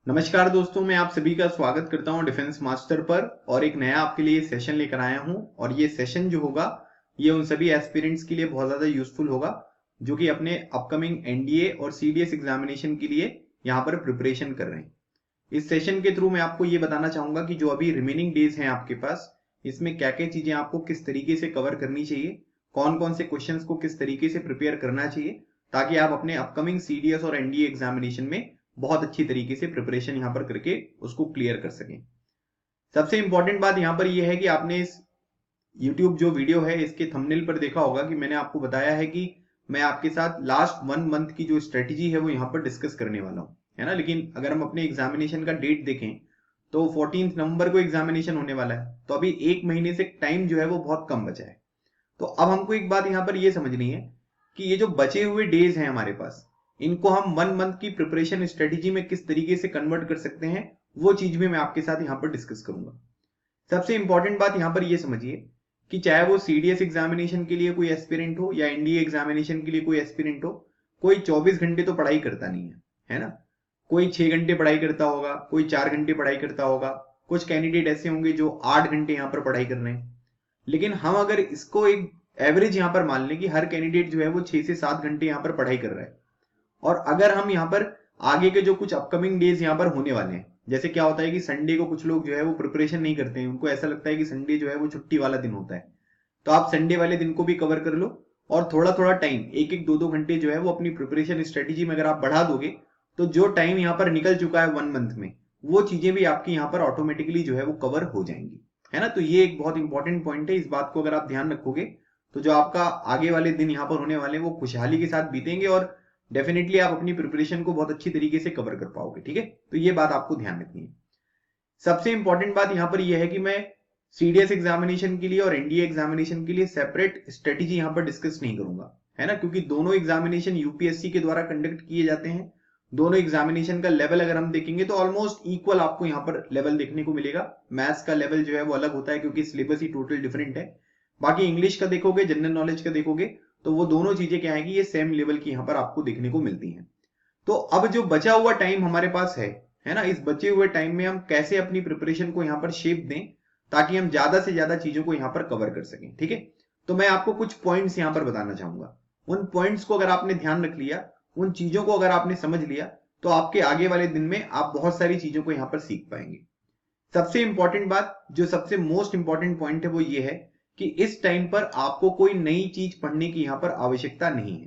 नमस्कार दोस्तों, मैं आप सभी का स्वागत करता हूं डिफेंस मास्टर पर और एक नया आपके लिए सेशन लेकर आया हूं। और ये सेशन जो होगा ये उन सभी एस्पिरेंट्स के लिए बहुत ज़्यादा यूजफुल होगा जो कि अपने अपकमिंग एनडीए और सीडीएस एग्जामिनेशन के लिए यहाँ पर प्रिपरेशन कर रहे हैं। इस सेशन के थ्रू मैं आपको ये बताना चाहूंगा कि जो अभी रिमेनिंग डेज हैं आपके पास, इसमें क्या क्या चीजें आपको किस तरीके से कवर करनी चाहिए, कौन कौन से क्वेश्चंस को किस तरीके से प्रिपेयर करना चाहिए, ताकि आप अपने अपकमिंग सीडीएस और एनडीए एग्जामिनेशन में बहुत अच्छी तरीके से प्रिपरेशन यहां पर करके उसको क्लियर कर सकें। सबसे इंपॉर्टेंट बात यहां पर यह है कि आपने इस YouTube जो वीडियो है इसके थंबनेल पर देखा होगा कि मैंने आपको बताया है कि मैं आपके साथ लास्ट 1 मंथ की जो स्ट्रेटेजी है वो यहाँ पर डिस्कस करने वाला हूँ, है ना। लेकिन अगर हम अपने एग्जामिनेशन का डेट देखें तो 14 नवंबर को एग्जामिनेशन होने वाला है, तो अभी एक महीने से टाइम जो है वो बहुत कम बचा है। तो अब हमको एक बात यहाँ पर ये समझनी है कि ये जो बचे हुए डेज हैं हमारे पास, इनको हम 1 मंथ की प्रिपरेशन स्ट्रेटेजी में किस तरीके से कन्वर्ट कर सकते हैं, वो चीज भी मैं आपके साथ यहाँ पर डिस्कस करूंगा। सबसे इंपॉर्टेंट बात यहाँ पर ये समझिए कि चाहे वो सीडीएस एग्जामिनेशन के लिए कोई एस्पिरेंट हो या एनडीए एग्जामिनेशन के लिए कोई एस्पिरेंट हो, कोई 24 घंटे तो पढ़ाई करता नहीं है ना। कोई 6 घंटे पढ़ाई करता होगा, कोई 4 घंटे पढ़ाई करता होगा, कुछ कैंडिडेट ऐसे होंगे जो 8 घंटे यहाँ पर पढ़ाई कर रहे हैं। लेकिन हम अगर इसको एक एवरेज यहाँ पर मान लें कि हर कैंडिडेट जो है वो 6 से 7 घंटे यहाँ पर पढ़ाई कर रहा है, और अगर हम यहाँ पर आगे के जो कुछ अपकमिंग डेज यहाँ पर होने वाले हैं, जैसे क्या होता है कि संडे को कुछ लोग जो है वो प्रिपरेशन नहीं करते हैं, उनको ऐसा लगता है कि संडे जो है वो छुट्टी वाला दिन होता है, तो आप संडे वाले दिन को भी कवर कर लो और थोड़ा थोड़ा टाइम, एक एक दो दो घंटे जो है वो अपनी प्रिपरेशन स्ट्रेटेजी में अगर आप बढ़ा दोगे तो जो टाइम यहाँ पर निकल चुका है 1 मंथ में, वो चीजें भी आपकी यहाँ पर ऑटोमेटिकली जो है वो कवर हो जाएंगी, है ना। तो ये एक बहुत इंपॉर्टेंट पॉइंट है। इस बात को अगर आप ध्यान रखोगे तो जो आपका आगे वाले दिन यहाँ पर होने वाले हैं वो खुशहाली के साथ बीतेंगे और डेफिनेटली आप अपनी प्रिपरेशन को बहुत अच्छी तरीके से कवर कर पाओगे, ठीक है। तो ये बात आपको ध्यान रखनी है। सबसे इंपॉर्टेंट बात यहाँ पर यह है कि मैं सीडीएस एग्जामिनेशन के लिए और एनडीए एग्जामिनेशन के लिए सेपरेट स्ट्रेटेजी यहाँ पर डिस्कस नहीं करूंगा, है ना, क्योंकि दोनों एग्जामिनेशन यूपीएससी के द्वारा कंडक्ट किए जाते हैं। दोनों एग्जामिनेशन का लेवल अगर हम देखेंगे तो ऑलमोस्ट इक्वल आपको यहाँ पर लेवल देखने को मिलेगा। मैथ्स का लेवल जो है वो अलग होता है क्योंकि सिलेबस ही टोटल डिफरेंट है। बाकी इंग्लिश का देखोगे, जनरल नॉलेज का देखोगे, तो वो दोनों चीजें क्या है कि ये सेम लेवल की यहाँ पर आपको देखने को मिलती हैं। तो अब जो बचा हुआ टाइम हमारे पास है ना, इस बचे हुए टाइम में हम कैसे अपनी प्रिपरेशन को यहाँ पर शेप दें ताकि हम ज्यादा से ज्यादा चीजों को यहाँ पर कवर कर सकें, ठीक है। तो मैं आपको कुछ पॉइंट्स यहाँ पर बताना चाहूंगा। उन पॉइंट्स को अगर आपने ध्यान रख लिया, उन चीजों को अगर आपने समझ लिया, तो आपके आगे वाले दिन में आप बहुत सारी चीजों को यहाँ पर सीख पाएंगे। सबसे इंपॉर्टेंट बात, जो सबसे मोस्ट इंपॉर्टेंट पॉइंट है, वो ये है कि इस टाइम पर आपको कोई नई चीज पढ़ने की यहाँ पर आवश्यकता नहीं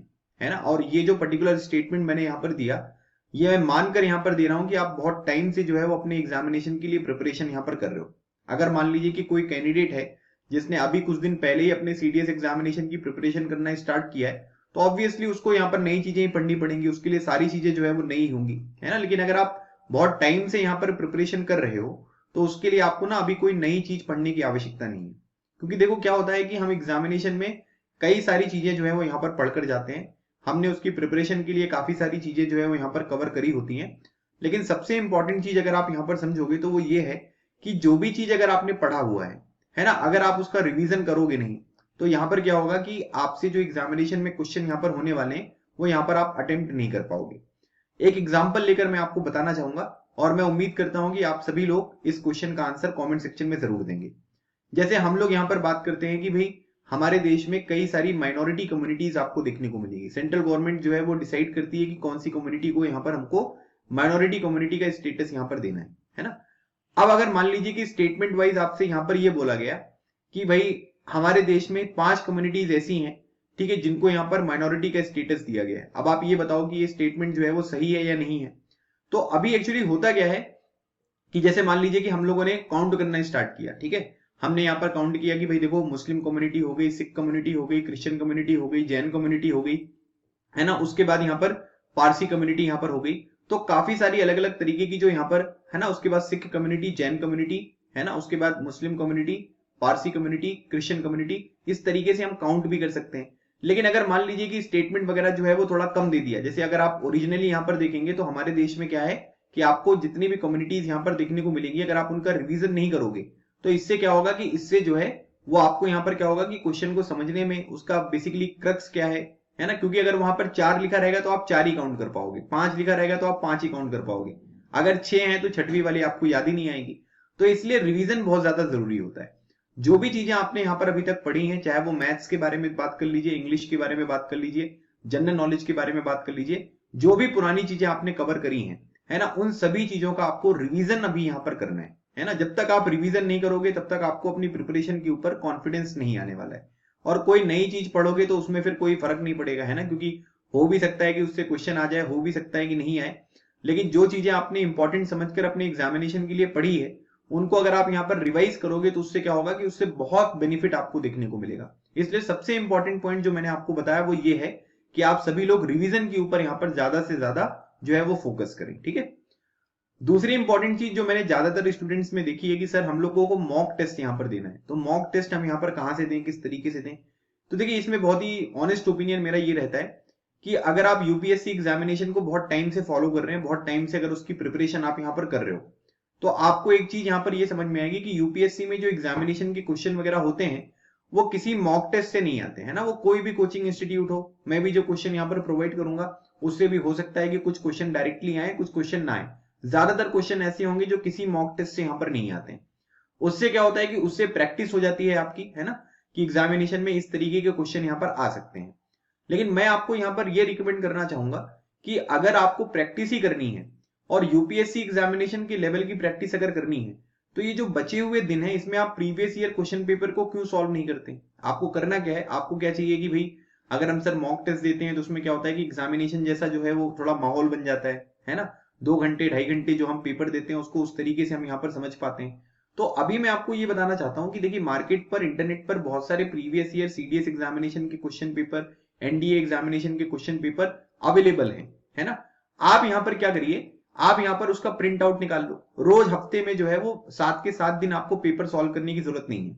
है ना। और ये जो पर्टिकुलर स्टेटमेंट मैंने यहाँ पर दिया, ये मैं मानकर यहाँ पर दे रहा हूं कि आप बहुत टाइम से जो है वो अपने एग्जामिनेशन के लिए प्रिपरेशन यहाँ पर कर रहे हो। अगर मान लीजिए कि कोई कैंडिडेट है जिसने अभी कुछ दिन पहले ही अपने सीडीएस एग्जामिनेशन की प्रिपरेशन करना स्टार्ट किया है, तो ऑब्वियसली उसको यहाँ पर नई चीजें ही पढ़नी पड़ेंगी, उसके लिए सारी चीजें जो है वो नई होंगी, है ना। लेकिन अगर आप बहुत टाइम से यहाँ पर प्रिपरेशन कर रहे हो तो उसके लिए आपको ना अभी कोई नई चीज पढ़ने की आवश्यकता नहीं है। क्योंकि देखो क्या होता है कि हम एग्जामिनेशन में कई सारी चीजें जो है वो यहाँ पर पढ़कर जाते हैं, हमने उसकी प्रिपरेशन के लिए काफी सारी चीजें जो है वो यहाँ पर कवर करी होती हैं। लेकिन सबसे इंपॉर्टेंट चीज अगर आप यहाँ पर समझोगे तो वो ये है कि जो भी चीज अगर आपने पढ़ा हुआ है ना, अगर आप उसका रिवीजन करोगे नहीं तो यहाँ पर क्या होगा कि आपसे जो एग्जामिनेशन में क्वेश्चन यहाँ पर होने वाले हैं वो यहाँ पर आप अटेम्प्ट नहीं कर पाओगे। एक एग्जाम्पल लेकर मैं आपको बताना चाहूंगा और मैं उम्मीद करता हूं कि आप सभी लोग इस क्वेश्चन का आंसर कमेंट सेक्शन में जरूर देंगे। जैसे हम लोग यहाँ पर बात करते हैं कि भाई हमारे देश में कई सारी माइनॉरिटी कम्युनिटीज आपको देखने को मिलेगी। सेंट्रल गवर्नमेंट जो है वो डिसाइड करती है कि कौन सी कम्युनिटी को यहाँ पर हमको माइनॉरिटी कम्युनिटी का स्टेटस यहाँ पर देना है ना। अब अगर मान लीजिए कि स्टेटमेंट वाइज आपसे यहाँ पर ये बोला गया कि भाई हमारे देश में 5 कम्युनिटीज ऐसी हैं, ठीक है, जिनको यहाँ पर माइनॉरिटी का स्टेटस दिया गया है। अब आप ये बताओ कि ये स्टेटमेंट जो है वो सही है या नहीं है। तो अभी एक्चुअली होता क्या है कि जैसे मान लीजिए कि हम लोगों ने काउंट करना स्टार्ट किया, ठीक है, हमने यहाँ पर काउंट किया कि भाई देखो मुस्लिम कम्युनिटी हो गई, सिख कम्युनिटी हो गई, क्रिश्चियन कम्युनिटी हो गई, जैन कम्युनिटी हो गई, है ना। उसके बाद यहाँ पर पारसी कम्युनिटी यहाँ पर हो गई। तो काफी सारी अलग अलग तरीके की जो यहाँ पर है ना, उसके बाद सिख कम्युनिटी, जैन कम्युनिटी, है ना, उसके बाद Muslim community, Parsi community, Christian community, इस तरीके से हम काउंट भी कर सकते हैं। लेकिन अगर मान लीजिए कि स्टेटमेंट वगैरह जो है वो थोड़ा कम दे दिया, जैसे अगर आप ओरिजिनली यहाँ पर देखेंगे तो हमारे देश में क्या है कि आपको जितनी भी कम्युनिटीज यहाँ पर देखने को मिलेंगी, अगर आप उनका रिवीजन नहीं करोगे तो इससे क्या होगा कि इससे जो है वो आपको यहाँ पर क्या होगा कि क्वेश्चन को समझने में उसका बेसिकली क्रक्स क्या है ना। क्योंकि अगर वहां पर 4 लिखा रहेगा तो आप 4 ही काउंट कर पाओगे, 5 लिखा रहेगा तो आप 5 ही काउंट कर पाओगे। अगर 6 हैं तो छठवीं वाली आपको याद ही नहीं आएगी। तो इसलिए रिवीजन बहुत ज्यादा जरूरी होता है। जो भी चीजें आपने यहाँ पर अभी तक पढ़ी हैं, चाहे वो मैथ्स के बारे में बात कर लीजिए, इंग्लिश के बारे में बात कर लीजिए, जनरल नॉलेज के बारे में बात कर लीजिए, जो भी पुरानी चीजें आपने कवर करी हैं, है ना, उन सभी चीजों का आपको रिवीजन अभी यहाँ पर करना है ना। जब तक आप रिवीजन नहीं करोगे तब तक आपको अपनी प्रिपरेशन के ऊपर कॉन्फिडेंस नहीं आने वाला है। और कोई नई चीज पढ़ोगे तो उसमें फिर कोई फर्क नहीं पड़ेगा, है ना, क्योंकि हो भी सकता है कि उससे क्वेश्चन आ जाए, हो भी सकता है कि नहीं आए, लेकिन जो चीजें आपने इंपॉर्टेंट समझकर अपने एग्जामिनेशन के लिए पढ़ी है, उनको अगर आप यहाँ पर रिवाइज करोगे तो उससे क्या होगा कि उससे बहुत बेनिफिट आपको देखने को मिलेगा। इसलिए सबसे इंपॉर्टेंट पॉइंट जो मैंने आपको बताया वो ये है कि आप सभी लोग रिवीजन के ऊपर यहाँ पर ज्यादा से ज्यादा जो है वो फोकस करें, ठीक है। दूसरी इंपॉर्टेंट चीज जो मैंने ज्यादातर स्टूडेंट्स में देखी है कि सर हम लोगों को मॉक टेस्ट यहाँ पर देना है, तो मॉक टेस्ट हम यहाँ पर कहां से दें, किस तरीके से दें। तो देखिए इसमें बहुत ही ऑनेस्ट ओपिनियन मेरा ये रहता है कि अगर आप यूपीएससी एग्जामिनेशन को बहुत टाइम से फॉलो कर रहे हैं, बहुत टाइम से अगर उसकी प्रिपरेशन आप यहाँ पर कर रहे हो, तो आपको एक चीज यहाँ पर ये समझ में आएगी कि यूपीएससी में जो एग्जामिनेशन के क्वेश्चन वगैरह होते हैं वो किसी मॉक टेस्ट से नहीं आते, है ना। वो कोई भी कोचिंग इंस्टीट्यूट हो, मैं भी जो क्वेश्चन यहाँ पर प्रोवाइड करूंगा उससे भी हो सकता है कि कुछ क्वेश्चन डायरेक्टली आए, कुछ क्वेश्चन ना आए। ज्यादातर क्वेश्चन ऐसे होंगे जो किसी मॉक टेस्ट से यहाँ पर नहीं आते। उससे क्या होता है कि उससे प्रैक्टिस हो जाती है आपकी, है ना, कि एग्जामिनेशन में इस तरीके के क्वेश्चन यहाँ पर आ सकते हैं। लेकिन मैं आपको यहाँ पर यह रिकमेंड करना चाहूंगा कि अगर आपको प्रैक्टिस ही करनी है और यूपीएससी एग्जामिनेशन के लेवल की प्रैक्टिस अगर करनी है, तो ये जो बचे हुए दिन है इसमें आप प्रीवियस ईयर क्वेश्चन पेपर को क्यों सॉल्व नहीं करते। आपको करना क्या है, आपको क्या चाहिए कि भाई अगर हम सर मॉक टेस्ट देते हैं तो उसमें क्या होता है कि एग्जामिनेशन जैसा जो है वो थोड़ा माहौल बन जाता है ना। 2 घंटे 2.5 घंटे जो हम पेपर देते हैं उसको उस तरीके से हम यहाँ पर समझ पाते हैं। तो अभी मैं आपको ये बताना चाहता हूँ कि देखिए मार्केट पर, इंटरनेट पर बहुत सारे प्रीवियस ईयर सीडीएस एग्जामिनेशन के क्वेश्चन पेपर, एनडीए एग्जामिनेशन के क्वेश्चन पेपर अवेलेबल है ना। आप यहाँ पर क्या करिए, आप यहाँ पर उसका प्रिंट आउट निकाल लो। रोज हफ्ते में जो है वो 7 के 7 दिन आपको पेपर सॉल्व करने की जरूरत नहीं है।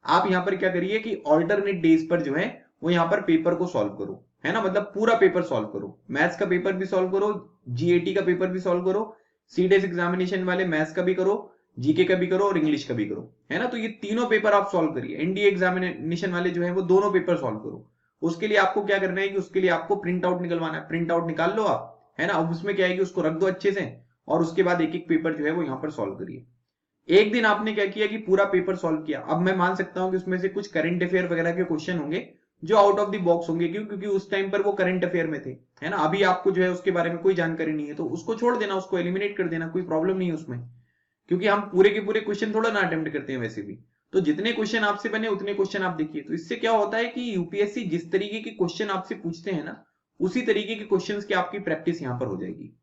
आप यहाँ पर क्या करिए कि ऑल्टरनेट डेज पर जो है वो यहाँ पर पेपर को सॉल्व करो, है ना, मतलब पूरा पेपर सॉल्व करो। मैथ्स का पेपर भी सॉल्व करो, जीएटी का पेपर भी सॉल्व करो, सीडीएस एग्जामिनेशन वाले मैथ्स का भी करो, जीके का भी करो और इंग्लिश का भी करो, है ना। तो ये तीनों पेपर आप सॉल्व करिए। एनडीए एग्जामिनेशन वाले जो है वो दोनों पेपर सॉल्व करो। उसके लिए आपको क्या करना है कि उसके लिए आपको प्रिंट आउट निकलवाना है। प्रिंट आउट निकाल लो आप, है ना। अब उसमें क्या है कि उसको रख दो अच्छे से और उसके बाद एक एक पेपर जो है वो यहाँ पर सॉल्व करिए। एक दिन आपने क्या किया कि पूरा पेपर सॉल्व किया। अब मैं मान सकता हूं कि उसमें से कुछ करंट अफेयर वगैरह के क्वेश्चन होंगे जो आउट ऑफ द बॉक्स होंगे, क्यों, क्योंकि उस टाइम पर वो करंट अफेयर में थे, है ना। अभी आपको जो है उसके बारे में कोई जानकारी नहीं है तो उसको छोड़ देना, उसको एलिमिनेट कर देना, कोई प्रॉब्लम नहीं है उसमें, क्योंकि हम पूरे के पूरे क्वेश्चन थोड़ा ना अटेम्प्ट करते हैं वैसे भी। तो जितने क्वेश्चन आपसे बने उतने क्वेश्चन आप देखिए। तो इससे क्या होता है कि यूपीएससी जिस तरीके के क्वेश्चन आपसे पूछते हैं ना, उसी तरीके के क्वेश्चंस की आपकी प्रैक्टिस यहाँ पर हो जाएगी।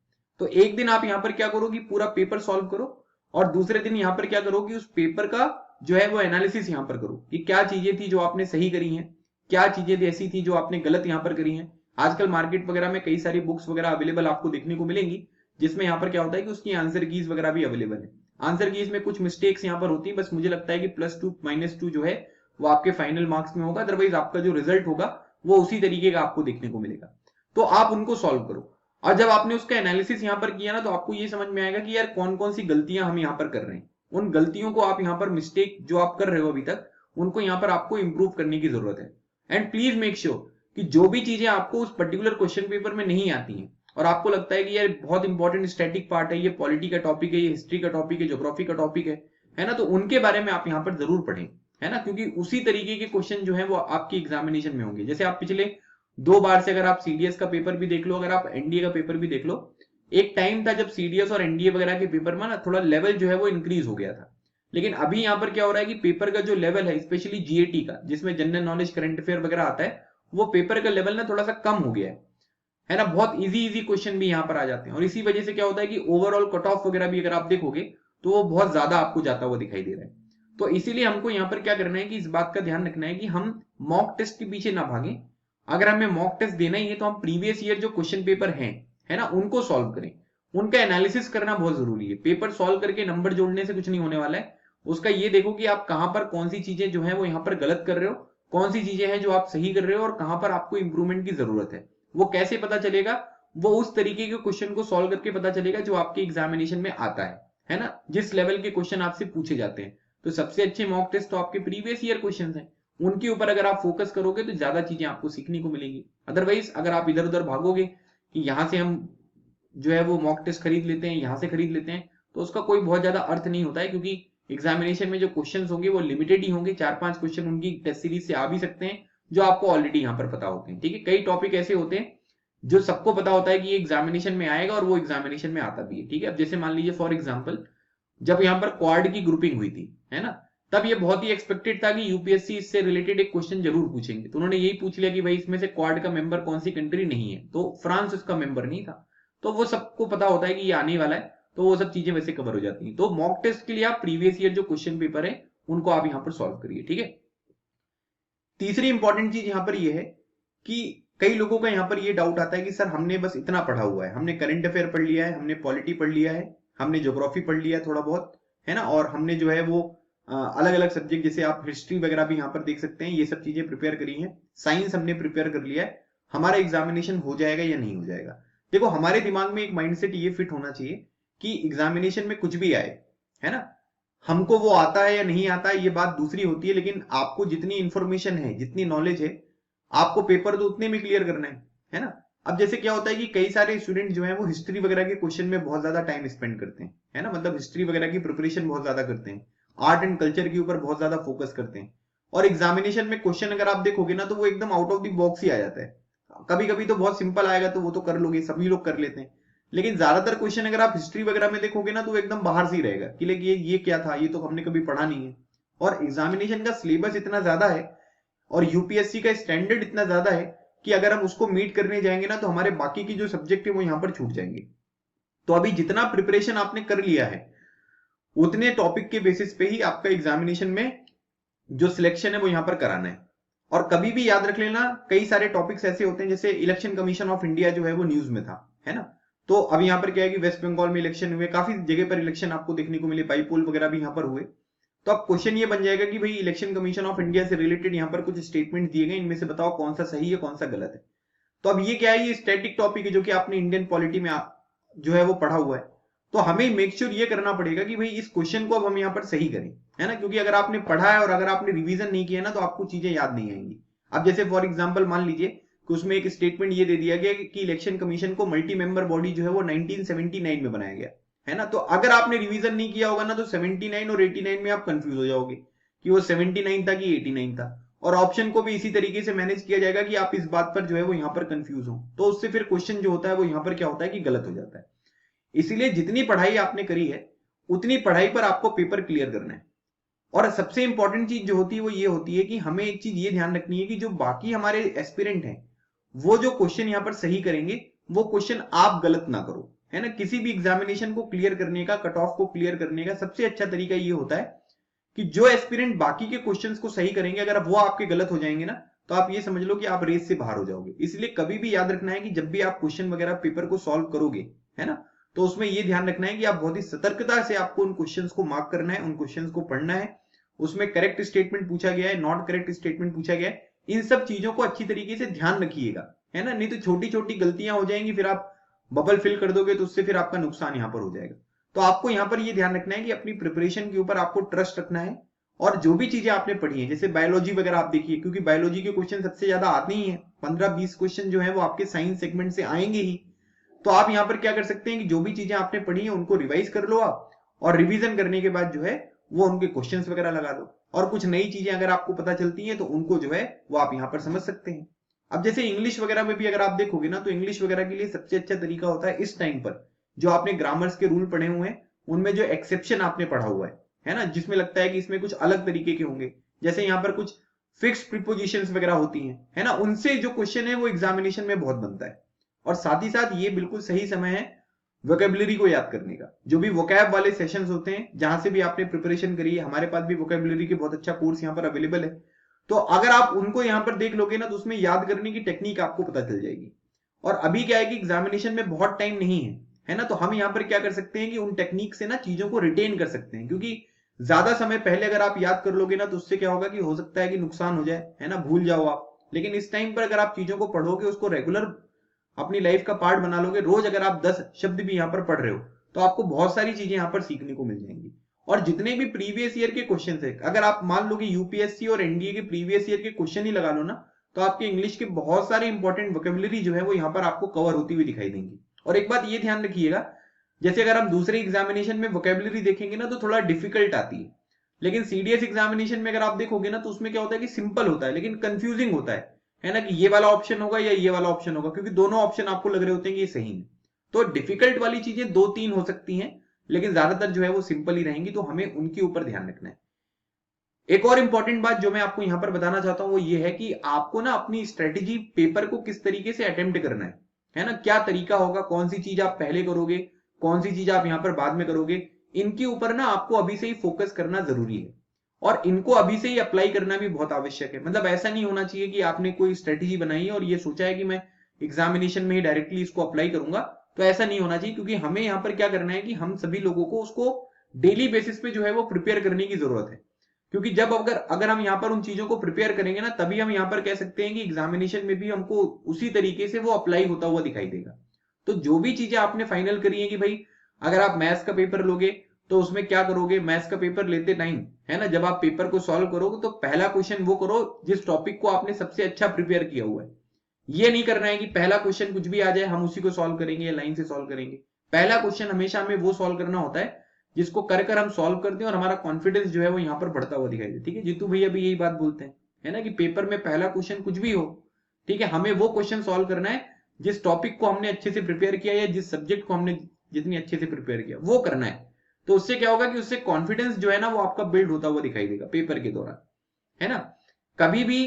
तो एक दिन आप यहाँ पर क्या करो कि पूरा पेपर सॉल्व करो और दूसरे दिन यहाँ पर क्या करो कि उस पेपर का जो है वो एनालिसिस यहाँ पर करो कि क्या चीजें थी जो आपने सही करी हैं, क्या चीजें ऐसी थी जो आपने गलत यहाँ पर करी हैं। आजकल मार्केट वगैरह में कई सारी बुक्स वगैरह अवेलेबल आपको देखने को मिलेंगी जिसमें यहाँ पर क्या होता है कि उसकी आंसर कीज वगैरह भी अवेलेबल है। आंसर कीज में कुछ मिस्टेक्स यहाँ पर होती है, बस मुझे लगता है कि +2 -2 जो है वो आपके फाइनल मार्क्स में होगा, अदरवाइज आपका जो रिजल्ट होगा वो उसी तरीके का आपको देखने को मिलेगा। तो आप उनको सॉल्व करो और जब आपने उसका एनालिसिस यहाँ पर किया ना तो आपको ये समझ में आएगा कि यार कौन कौन सी गलतियां हम यहाँ पर कर रहे हैं। उन गलतियों को आप यहाँ पर, मिस्टेक जो आप कर रहे हो अभी तक, उनको यहाँ पर आपको इंप्रूव करने की जरूरत है। एंड प्लीज मेक श्योर कि जो भी चीजें आपको उस पर्टिकुलर क्वेश्चन पेपर में नहीं आती हैं और आपको लगता है कि यार बहुत इंपॉर्टेंट स्टैटिक पार्ट है, ये पॉलिटी का टॉपिक है, ये हिस्ट्री का टॉपिक है, ज्योग्राफी का टॉपिक है ना, तो उनके बारे में आप यहाँ पर जरूर पढ़ें, है ना, क्योंकि उसी तरीके के क्वेश्चन जो है वो आपकी एग्जामिनेशन में होंगे। जैसे आप पिछले 2 बार से अगर आप सीडीएस का पेपर भी देख लो, अगर आप एनडीए का पेपर भी देख लो, एक टाइम था जब सीडीएस और एनडीए वगैरह के पेपर में ना थोड़ा लेवल जो है वो इंक्रीज हो गया था। लेकिन अभी यहाँ पर क्या हो रहा है कि पेपर का जो लेवल है, स्पेशली जीएटी का जिसमें जनरल नॉलेज, करंट अफेयर वगैरह आता है, वो पेपर का लेवल ना थोड़ा सा कम हो गया है ना। बहुत इजी क्वेश्चन भी यहाँ पर आ जाते हैं और इसी वजह से क्या होता है कि ओवरऑल कट ऑफ वगैरह भी अगर आप देखोगे तो वो बहुत ज्यादा आपको जाता हुआ दिखाई दे रहा है। तो इसीलिए हमको यहाँ पर क्या करना है कि इस बात का ध्यान रखना है कि हम मॉक टेस्ट के पीछे ना भागें। अगर हमें मॉक टेस्ट देना ही है तो हम प्रीवियस ईयर जो क्वेश्चन पेपर हैं, है ना, उनको सॉल्व करें। उनका एनालिसिस करना बहुत जरूरी है। पेपर सॉल्व करके नंबर जोड़ने से कुछ नहीं होने वाला है। उसका ये देखो कि आप कहां पर कौन सी चीजें जो है वो यहाँ पर गलत कर रहे हो, कौन सी चीजें हैं जो आप सही कर रहे हो और कहां पर आपको इंप्रूवमेंट की जरूरत है। वो कैसे पता चलेगा, वो उस तरीके के क्वेश्चन को सॉल्व करके पता चलेगा जो आपके एग्जामिनेशन में आता है ना, जिस लेवल के क्वेश्चन आपसे पूछे जाते हैं। तो सबसे अच्छे मॉक टेस्ट तो आपके प्रीवियस ईयर क्वेश्चन हैं, उनके ऊपर अगर आप फोकस करोगे तो ज्यादा चीजें आपको सीखने को मिलेंगी। अदरवाइज अगर आप इधर उधर भागोगे कि यहां से हम जो है वो मॉक टेस्ट खरीद लेते हैं, यहाँ से खरीद लेते हैं, तो उसका कोई बहुत ज्यादा अर्थ नहीं होता है, क्योंकि एग्जामिनेशन में जो क्वेश्चंस होंगे वो लिमिटेड ही होंगे। 4-5 क्वेश्चन उनकी टेस्ट सीरीज से आ भी सकते हैं जो आपको ऑलरेडी यहाँ पर पता होते हैं। ठीक है, कई टॉपिक ऐसे होते हैं जो सबको पता होता है कि ये एग्जामिनेशन में आएगा और वो एग्जामिनेशन में आता भी है। ठीक है, अब जैसे मान लीजिए फॉर एग्जाम्पल जब यहाँ पर क्वाड की ग्रुपिंग हुई थी, है ना, तब ये बहुत ही एक्सपेक्टेड था कि यूपीएससी इससे रिलेटेड एक क्वेश्चन जरूर पूछेंगे। तो उन्होंने यही पूछ लिया कि भाई इसमें से क्वाड का मेंबर कौन सी कंट्री नहीं है, तो फ्रांस उसका मेंबर नहीं था। तो वो सबको पता होता है कि ये आने वाला है, तो वो सब चीजें वैसे कवर हो जाती हैं। तो मॉक टेस्ट के लिए आप प्रीवियस ईयर जो क्वेश्चन पेपर है उनको आप यहाँ पर सॉल्व करिए। ठीक है, तीसरी इंपॉर्टेंट चीज यहाँ पर ये है कि कई लोगों का यहाँ पर ये डाउट आता है कि सर हमने बस इतना पढ़ा हुआ है, हमने करंट अफेयर पढ़ लिया है, हमने पॉलिटी पढ़ लिया है, हमने ज्योग्राफी पढ़ लिया है थोड़ा बहुत, है ना, और हमने जो है वो अलग अलग सब्जेक्ट जैसे आप हिस्ट्री वगैरह भी यहाँ पर देख सकते हैं, ये सब चीजें प्रिपेयर करी हैं, साइंस हमने प्रिपेयर कर लिया है, हमारा एग्जामिनेशन हो जाएगा या नहीं हो जाएगा। देखो हमारे दिमाग में एक माइंडसेट ये फिट होना चाहिए कि एग्जामिनेशन में कुछ भी आए, है ना, हमको वो आता है या नहीं आता है ये बात दूसरी होती है, लेकिन आपको जितनी इंफॉर्मेशन है, जितनी नॉलेज है, आपको पेपर तो उतने में क्लियर करना है ना। अब जैसे क्या होता है कि कई सारे स्टूडेंट जो है वो हिस्ट्री वगैरह के क्वेश्चन में बहुत ज्यादा टाइम स्पेंड करते हैं, है ना, मतलब हिस्ट्री वगैरह की प्रिपरेशन बहुत ज्यादा करते हैं, आर्ट एंड कल्चर के ऊपर बहुत ज्यादा फोकस करते हैं, और एग्जामिनेशन में क्वेश्चन अगर आप देखोगे ना तो वो एकदम आउट ऑफ द बॉक्स ही आ जाता है। कभी कभी तो बहुत सिंपल आएगा तो वो तो कर लोगे, सभी लोग कर लेते हैं, लेकिन ज्यादातर क्वेश्चन अगर आप हिस्ट्री वगैरह में देखोगे ना तो वो एकदम बाहर से ही रहेगा कि ये क्या था, ये तो हमने कभी पढ़ा नहीं है। और एग्जामिनेशन का सिलेबस इतना ज्यादा है और यूपीएससी का स्टैंडर्ड इतना ज्यादा है कि अगर हम उसको मीट करने जाएंगे ना तो हमारे बाकी की जो सब्जेक्ट है वो यहां पर छूट जाएंगे। तो अभी जितना प्रिपरेशन आपने कर लिया है उतने टॉपिक के बेसिस पे ही आपका एग्जामिनेशन में जो सिलेक्शन है वो यहां पर कराना है। और कभी भी याद रख लेना, कई सारे टॉपिक्स ऐसे होते हैं, जैसे इलेक्शन कमीशन ऑफ इंडिया जो है वो न्यूज में था, है ना, तो अभी यहां पर क्या है कि वेस्ट बंगाल में इलेक्शन हुए, काफी जगह पर इलेक्शन आपको देखने को मिले, बाईपोल वगैरह भी यहां पर हुए। तो अब क्वेश्चन ये बन जाएगा कि भाई इलेक्शन कमीशन ऑफ इंडिया से रिलेटेड यहाँ पर कुछ स्टेटमेंट दिए गए, इनमें से बताओ कौन सा सही है कौन सा गलत है। तो अब ये क्या है, ये स्टैटिक टॉपिक है जो कि आपने इंडियन पॉलिटी में जो है वो पढ़ा हुआ है। तो हमें मेक श्योर ये करना पड़ेगा कि भाई इस क्वेश्चन को अब हम यहाँ पर सही करें, है ना, क्योंकि अगर आपने पढ़ा है और अगर आपने रिवीजन नहीं किया ना तो आपको चीजें याद नहीं आएंगी। अब जैसे फॉर एग्जाम्पल मान लीजिए कि उसमें एक स्टेटमेंट ये दे दिया गया कि इलेक्शन कमीशन को मल्टी मेंबर बॉडी जो है वो 1979 में बनाया गया, है ना, तो अगर आपने रिवीजन नहीं किया होगा ना तो 79 और 89 में आप कंफ्यूज हो जाओगे कि वो 79 था कि 89 था। और ऑप्शन को भी इसी तरीके से मैनेज किया जाएगा कि आप इस बात पर जो है वो यहाँ पर कंफ्यूज हो, तो उससे फिर क्वेश्चन जो होता है वो यहाँ पर क्या होता है कि गलत हो जाता है। इसीलिए जितनी पढ़ाई आपने करी है उतनी पढ़ाई पर आपको पेपर क्लियर करना है। और सबसे इंपॉर्टेंट चीज जो होती है वो ये होती है कि हमें एक चीज ये ध्यान रखनी है कि जो बाकी हमारे एस्पिरेंट हैं वो जो क्वेश्चन यहाँ पर सही करेंगे वो क्वेश्चन आप गलत ना करो, है ना। किसी भी एग्जामिनेशन को क्लियर करने का, कट ऑफ को क्लियर करने का सबसे अच्छा तरीका ये होता है कि जो एस्पिरेंट बाकी के क्वेश्चंस को सही करेंगे अगर वो आपके गलत हो जाएंगे ना तो आप ये समझ लो कि आप रेस से बाहर हो जाओगे। इसलिए कभी भी याद रखना है कि जब भी आप क्वेश्चन वगैरह पेपर को सॉल्व करोगे, है ना, तो उसमें ये ध्यान रखना है कि आप बहुत ही सतर्कता से आपको उन क्वेश्चंस को मार्क करना है, उन क्वेश्चंस को पढ़ना है, उसमें करेक्ट स्टेटमेंट पूछा गया है, नॉट करेक्ट स्टेटमेंट पूछा गया है, इन सब चीजों को अच्छी तरीके से ध्यान रखिएगा, है ना, नहीं तो छोटी छोटी गलतियां हो जाएंगी, फिर आप बबल फिल कर दोगे तो उससे फिर आपका नुकसान यहां पर हो जाएगा। तो आपको यहां पर यह ध्यान रखना है कि अपनी प्रिपरेशन के ऊपर आपको ट्रस्ट रखना है और जो भी चीजें आपने पढ़ी है, जैसे बायोलॉजी वगैरह आप देखिए, क्योंकि बायोलॉजी के क्वेश्चन सबसे ज्यादा आते ही हैं, 15-20 क्वेश्चन जो है वो आपके साइंस सेगमेंट से आएंगे ही। तो आप यहां पर क्या कर सकते हैं कि जो भी चीजें आपने पढ़ी है उनको रिवाइज कर लो आप, और रिवीजन करने के बाद जो है वो उनके क्वेश्चंस वगैरह लगा दो, और कुछ नई चीजें अगर आपको पता चलती हैं तो उनको जो है वो आप यहां पर समझ सकते हैं। अब जैसे इंग्लिश वगैरह में भी अगर आप देखोगे ना तो इंग्लिश वगैरह के लिए सबसे अच्छा तरीका होता है इस टाइम पर जो आपने ग्रामर्स के रूल पढ़े हुए हैं उनमें जो एक्सेप्शन आपने पढ़ा हुआ है ना, जिसमें लगता है कि इसमें कुछ अलग तरीके के होंगे, जैसे यहाँ पर कुछ फिक्स्ड प्रीपोजिशंस वगैरह होती हैं, है ना, उनसे जो क्वेश्चन है वो एग्जामिनेशन में बहुत बनता है। और साथ ही साथ ये बिल्कुल सही समय है वोकेबुलरी को याद करने का। जो भी वोकैब वाले सेशंस होते हैं जहां से भी आपने प्रिपरेशन करी है, हमारे पास भी वोकेबुलरी के बहुत अच्छा कोर्स यहाँ पर अवेलेबल है, तो अगर आप उनको यहाँ पर देख लोगे ना तो उसमें याद करने की टेक्निक आपको पता चल जाएगी। और अभी क्या है कि एग्जामिनेशन में बहुत टाइम नहीं है ना, तो हम यहाँ पर क्या कर सकते हैं कि उन टेक्निक से ना चीजों को रिटेन कर सकते हैं, क्योंकि ज्यादा समय पहले अगर आप याद कर लोगे ना तो उससे क्या होगा कि हो सकता है कि नुकसान हो जाए, है ना, भूल जाओ आप। लेकिन इस टाइम पर अगर आप चीजों को पढ़ोगे, उसको रेगुलर अपनी लाइफ का पार्ट बना लोगे, रोज अगर आप 10 शब्द भी यहाँ पर पढ़ रहे हो तो आपको बहुत सारी चीजें यहाँ पर सीखने को मिल जाएंगी। और जितने भी प्रीवियस ईयर के क्वेश्चन है, अगर आप मान लो कि यूपीएससी और एनडीए के प्रीवियस ईयर के क्वेश्चन ही लगा लो ना तो आपके इंग्लिश के बहुत सारे इंपॉर्टेंट वोकेबुलरी जो है वो यहाँ पर आपको कवर होती हुई दिखाई देंगी। और एक बात ये ध्यान रखिएगा, जैसे अगर हम दूसरे एग्जामिनेशन में वोकेबलरी देखेंगे ना तो थोड़ा डिफिकल्ट आती है, लेकिन सीडीएस एग्जामिनेशन में अगर आप देखोगे ना तो उसमें क्या होता है कि सिंपल होता है लेकिन कंफ्यूजिंग होता है ना, कि ये वाला ऑप्शन होगा या ये वाला ऑप्शन होगा, क्योंकि दोनों ऑप्शन आपको लग रहे होते हैं कि ये सही है। तो डिफिकल्ट वाली चीजें 2-3 हो सकती हैं, लेकिन ज्यादातर जो है वो सिंपल ही रहेंगी, तो हमें उनके ऊपर ध्यान रखना है। एक और इंपॉर्टेंट बात जो मैं आपको यहां पर बताना चाहता हूं वो ये है कि आपको ना अपनी स्ट्रेटेजी पेपर को किस तरीके से अटेम्प्ट करना है ना, क्या तरीका होगा, कौन सी चीज आप पहले करोगे, कौन सी चीज आप यहां पर बाद में करोगे, इनके ऊपर ना आपको अभी से ही फोकस करना जरूरी है, और इनको अभी से ही अप्लाई करना भी बहुत आवश्यक है। मतलब ऐसा नहीं होना चाहिए कि आपने कोई स्ट्रेटेजी बनाई है और ये सोचा है कि मैं एग्जामिनेशन में ही डायरेक्टली इसको अप्लाई करूंगा, तो ऐसा नहीं होना चाहिए, क्योंकि हमें यहाँ पर क्या करना है कि हम सभी लोगों को उसको डेली बेसिस पे जो है वो प्रिपेयर करने की जरूरत है। क्योंकि जब अगर हम यहाँ पर उन चीजों को प्रिपेयर करेंगे ना, तभी हम यहाँ पर कह सकते हैं कि एग्जामिनेशन में भी हमको उसी तरीके से वो अप्लाई होता हुआ दिखाई देगा। तो जो भी चीजें आपने फाइनल करी है कि भाई अगर आप मैथ्स का पेपर लोगे तो उसमें क्या करोगे, मैथ्स का पेपर लेते टाइम है ना, जब आप पेपर को सॉल्व करोगे तो पहला क्वेश्चन वो करो जिस टॉपिक को आपने सबसे अच्छा प्रिपेयर किया हुआ है। ये नहीं करना है कि पहला क्वेश्चन कुछ भी आ जाए हम उसी को सॉल्व करेंगे या लाइन से सॉल्व करेंगे। पहला क्वेश्चन हमेशा हमें वो सॉल्व करना होता है जिसको कर हम सॉल्व करते हैं और हमारा कॉन्फिडेंस जो है वो यहाँ पर बढ़ता हुआ दिखाई देता है। ठीक है, जीतू भैया भी यही बात बोलते हैं है ना, कि पेपर में पहला क्वेश्चन कुछ भी हो, ठीक है, हमें वो क्वेश्चन सॉल्व करना है जिस टॉपिक को हमने अच्छे से प्रिपेयर किया या जिस सब्जेक्ट को हमने जितनी अच्छे से प्रिपेयर किया वो करना है। तो उससे क्या होगा कि उससे कॉन्फिडेंस जो है ना वो आपका बिल्ड होता हुआ दिखाई देगा पेपर के दौरान, है ना। कभी भी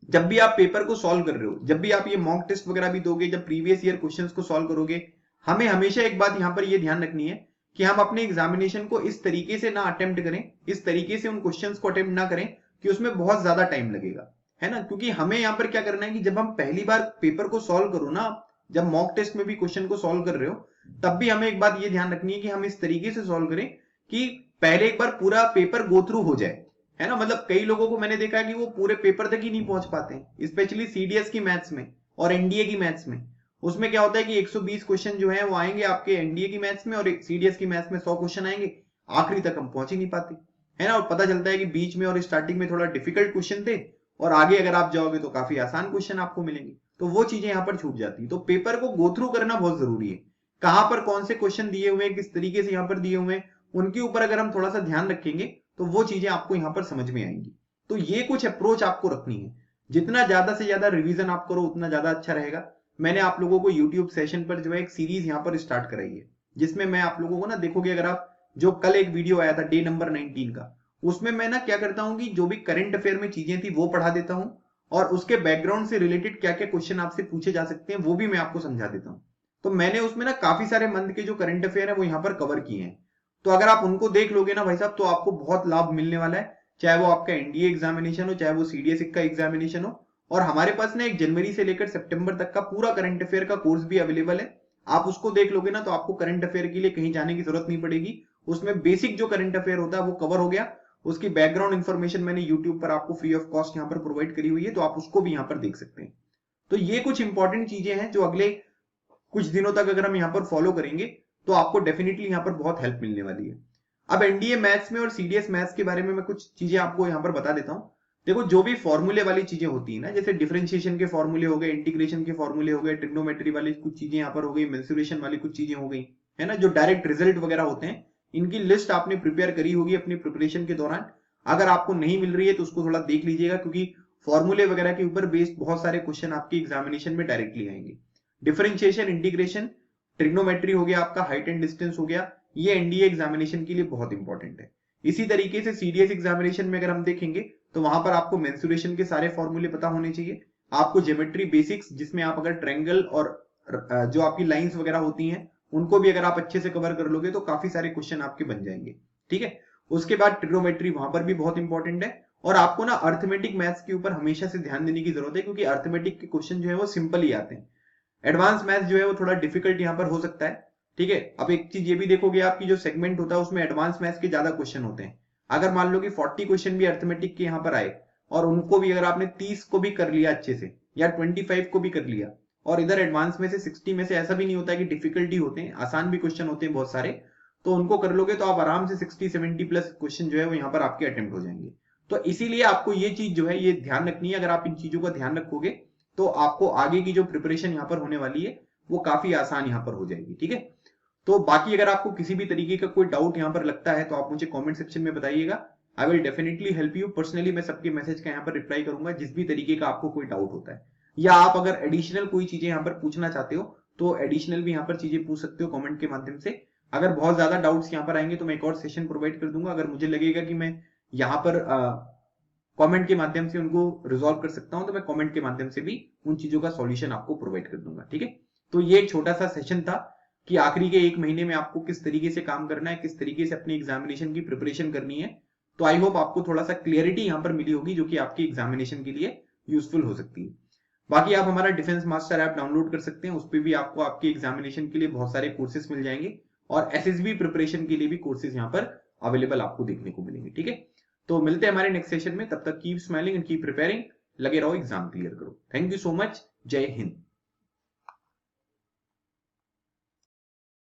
जब भी आप पेपर को सॉल्व कर रहे हो, जब भी आप ये मॉक टेस्ट वगैरह भी दोगे, जब प्रीवियस ईयर क्वेश्चंस को सॉल्व करोगे, हमें हमेशा एक बात यहां पर ये ध्यान रखनी है कि हम अपने एग्जामिनेशन को इस तरीके से ना अटेम्प्ट करें, इस तरीके से उन क्वेश्चंस को अटेम्प्ट ना करें कि उसमें बहुत ज्यादा टाइम लगेगा, है ना। क्योंकि हमें यहाँ पर क्या करना है कि जब हम पहली बार पेपर को सॉल्व करो ना, जब मॉक टेस्ट में भी क्वेश्चन को सॉल्व कर रहे हो, तब भी हमें एक बात ये ध्यान रखनी है कि हम इस तरीके से सॉल्व करें कि पहले एक बार पूरा पेपर गो थ्रू हो जाए, है ना। मतलब कई लोगों को मैंने देखा है कि वो पूरे पेपर तक ही नहीं पहुंच पाते, स्पेशली सीडीएस की मैथ्स में और एनडीए की मैथ्स में। उसमें क्या होता है कि 120 क्वेश्चन जो है वो आएंगे आपके एनडीए की मैथ्स में और सीडीएस की मैथ्स में 100 क्वेश्चन आएंगे, आखिरी तक हम पहुंच ही नहीं पाते, है ना। और पता चलता है कि बीच में और स्टार्टिंग में थोड़ा डिफिकल्ट क्वेश्चन थे और आगे अगर आप जाओगे तो काफी आसान क्वेश्चन आपको मिलेंगे, तो वो चीजें यहाँ पर छूट जाती है। तो पेपर को गो थ्रू करना बहुत जरूरी है, कहां पर कौन से क्वेश्चन दिए हुए हैं, किस तरीके से यहाँ पर दिए हुए हैं, उनके ऊपर अगर हम थोड़ा सा ध्यान रखेंगे तो वो चीजें आपको यहाँ पर समझ में आएंगी। तो ये कुछ अप्रोच आपको रखनी है, जितना ज्यादा से ज्यादा रिवीजन आप करो उतना ज्यादा अच्छा रहेगा। मैंने आप लोगों को यूट्यूब सेशन पर जो है एक सीरीज यहाँ पर स्टार्ट कराई है, जिसमें मैं आप लोगों को ना देखोगे, अगर आप जो कल एक वीडियो आया था डे नंबर 19 का, उसमें मैं ना क्या करता हूँ कि जो भी करंट अफेयर में चीजें थी वो पढ़ा देता हूँ और उसके बैकग्राउंड से रिलेटेड क्या क्या क्वेश्चन आपसे पूछे जा सकते हैं वो भी मैं आपको समझा देता हूँ। तो मैंने उसमें ना काफी सारे मंथ के जो करंट अफेयर है वो यहाँ पर कवर किए हैं, तो अगर आप उनको देख लोगे ना भाई साहब तो आपको बहुत लाभ मिलने वाला है, चाहे वो आपका एनडीए एग्जामिनेशन हो, चाहे वो सीडीएस का एग्जामिनेशन हो। और हमारे पास ना एक जनवरी से लेकर सितंबर तक का पूरा करंट अफेयर का कोर्स भी अवेलेबल है, आप उसको देख लोगे ना तो आपको करंट अफेयर के लिए कहीं जाने की जरूरत नहीं पड़ेगी। उसमें बेसिक जो करंट अफेयर होता है वो कवर हो गया, उसकी बैकग्राउंड इन्फॉर्मेशन मैंने यूट्यूब पर आपको फ्री ऑफ कॉस्ट यहाँ पर प्रोवाइड करी हुई है, तो आप उसको भी यहाँ पर देख सकते हैं। तो ये कुछ इंपॉर्टेंट चीजें हैं जो अगले कुछ दिनों तक अगर हम यहाँ पर फॉलो करेंगे तो आपको डेफिनेटली यहाँ पर बहुत हेल्प मिलने वाली है। अब एनडीए मैथ्स में और सीडीएस मैथ्स के बारे में मैं कुछ चीजें आपको यहाँ पर बता देता हूँ। देखो, जो भी फॉर्मूले वाली चीजें होती है ना, जैसे डिफरेंशिएशन के फॉर्मूले हो गए, इंटीग्रेशन के फॉर्मूले हो गए, ट्रिग्नोमेट्री वाली कुछ चीजें यहाँ पर हो गई, मेंसुरेशन वाली कुछ चीजें हो गई, है ना, जो डायरेक्ट रिजल्ट वगैरह होते हैं, इनकी लिस्ट आपने प्रिपेयर करी होगी अपनी प्रिपरेशन के दौरान। अगर आपको नहीं मिल रही है तो उसको थोड़ा देख लीजिएगा, क्योंकि फॉर्मूले वगैरह के ऊपर बेस्ड बहुत सारे क्वेश्चन आपके एग्जामिनेशन में डायरेक्टली आएंगे। डिफरेंशिएशन, इंटीग्रेशन, ट्रिग्नोमेट्री हो गया, आपका हाइट एंड डिस्टेंस हो गया, ये एनडीए एग्जामिनेशन के लिए बहुत इंपॉर्टेंट है। इसी तरीके से सीडीएस एग्जामिनेशन में अगर हम देखेंगे तो वहां पर आपको मेंसुरेशन के सारे फॉर्मूले पता होने चाहिए, आपको ज्योमेट्री बेसिक्स, जिसमें आप अगर ट्रायंगल और जो आपकी लाइंस वगैरह होती हैं उनको भी अगर आप अच्छे से कवर कर लोगे तो काफी सारे क्वेश्चन आपके बन जाएंगे, ठीक है। उसके बाद ट्रिग्नोमेट्री वहां पर भी बहुत इंपॉर्टेंट है, और आपको ना अर्थमेटिक मैथ्स के ऊपर हमेशा से ध्यान देने की जरूरत है, क्योंकि अर्थमेटिक के क्वेश्चन जो है वो सिंपल ही आते हैं, एडवांस मैथ्स जो है वो थोड़ा डिफिकल्ट यहाँ पर हो सकता है, ठीक है। अब एक चीज ये भी देखोगे, आपकी जो सेगमेंट होता है उसमें एडवांस मैथ्स के ज्यादा क्वेश्चन होते हैं। अगर मान लो कि 40 क्वेश्चन भी अर्थमेटिक के यहाँ पर आए और उनको भी अगर आपने 30 को भी कर लिया अच्छे से, या 25 को भी कर लिया, और इधर एडवांस में से 60 में से ऐसा भी नहीं होता है कि डिफिकल्टी होते हैं, आसान भी क्वेश्चन होते हैं बहुत सारे, तो उनको कर लोगे तो आप आराम से 60-70 प्लस क्वेश्चन जो है वो यहाँ पर आपके अटेम्प्ट हो जाएंगे। तो इसीलिए आपको ये चीज जो है ये ध्यान रखनी है, अगर आप इन चीजों का ध्यान रखोगे तो आपको आगे की जो प्रिपरेशन यहाँ पर होने वाली है वो काफी आसान यहाँ पर हो जाएगी। ठीक है, तो बाकी अगर आपको किसी भी तरीके का कोई डाउट यहाँ पर लगता है तो आप मुझे कमेंट सेक्शन में बताइएगा। I will definitely help you. Personally मैं सबके मैसेज का यहाँ पर रिप्लाई करूंगा जिस भी तरीके का आपको कोई डाउट होता है, या आप अगर एडिशनल कोई चीजें यहाँ पर पूछना चाहते हो तो एडिशनल भी यहाँ पर चीजें पूछ सकते हो कमेंट के माध्यम से। अगर बहुत ज्यादा डाउट्स यहाँ पर आएंगे तो मैं एक और सेशन प्रोवाइड कर दूंगा। अगर मुझे लगेगा कि मैं यहाँ पर कमेंट के माध्यम से उनको रिजॉल्व कर सकता हूं तो मैं कमेंट के माध्यम से भी उन चीजों का सॉल्यूशन आपको प्रोवाइड कर दूंगा। ठीक है, तो ये एक छोटा सा सेशन था कि आखिरी के एक महीने में आपको किस तरीके से काम करना है, किस तरीके से अपनी एग्जामिनेशन की प्रिपरेशन करनी है। तो आई होप आपको थोड़ा सा क्लियरिटी यहाँ पर मिली होगी जो कि आपकी एग्जामिनेशन के लिए यूजफुल हो सकती है। बाकी आप हमारा डिफेंस मास्टर ऐप डाउनलोड कर सकते हैं, उस पर भी आपको आपकी एग्जामिनेशन के लिए बहुत सारे कोर्सेज मिल जाएंगे और एसएसबी प्रिपरेशन के लिए भी कोर्सेज यहाँ पर अवेलेबल आपको देखने को मिलेंगे। ठीक है, तो मिलते हैं हमारे नेक्स्ट सेशन में, तब तक keep smiling and keep preparing. लगे रहो, एग्जाम क्लियर करो। थैंक यू सो मच, जय हिंद।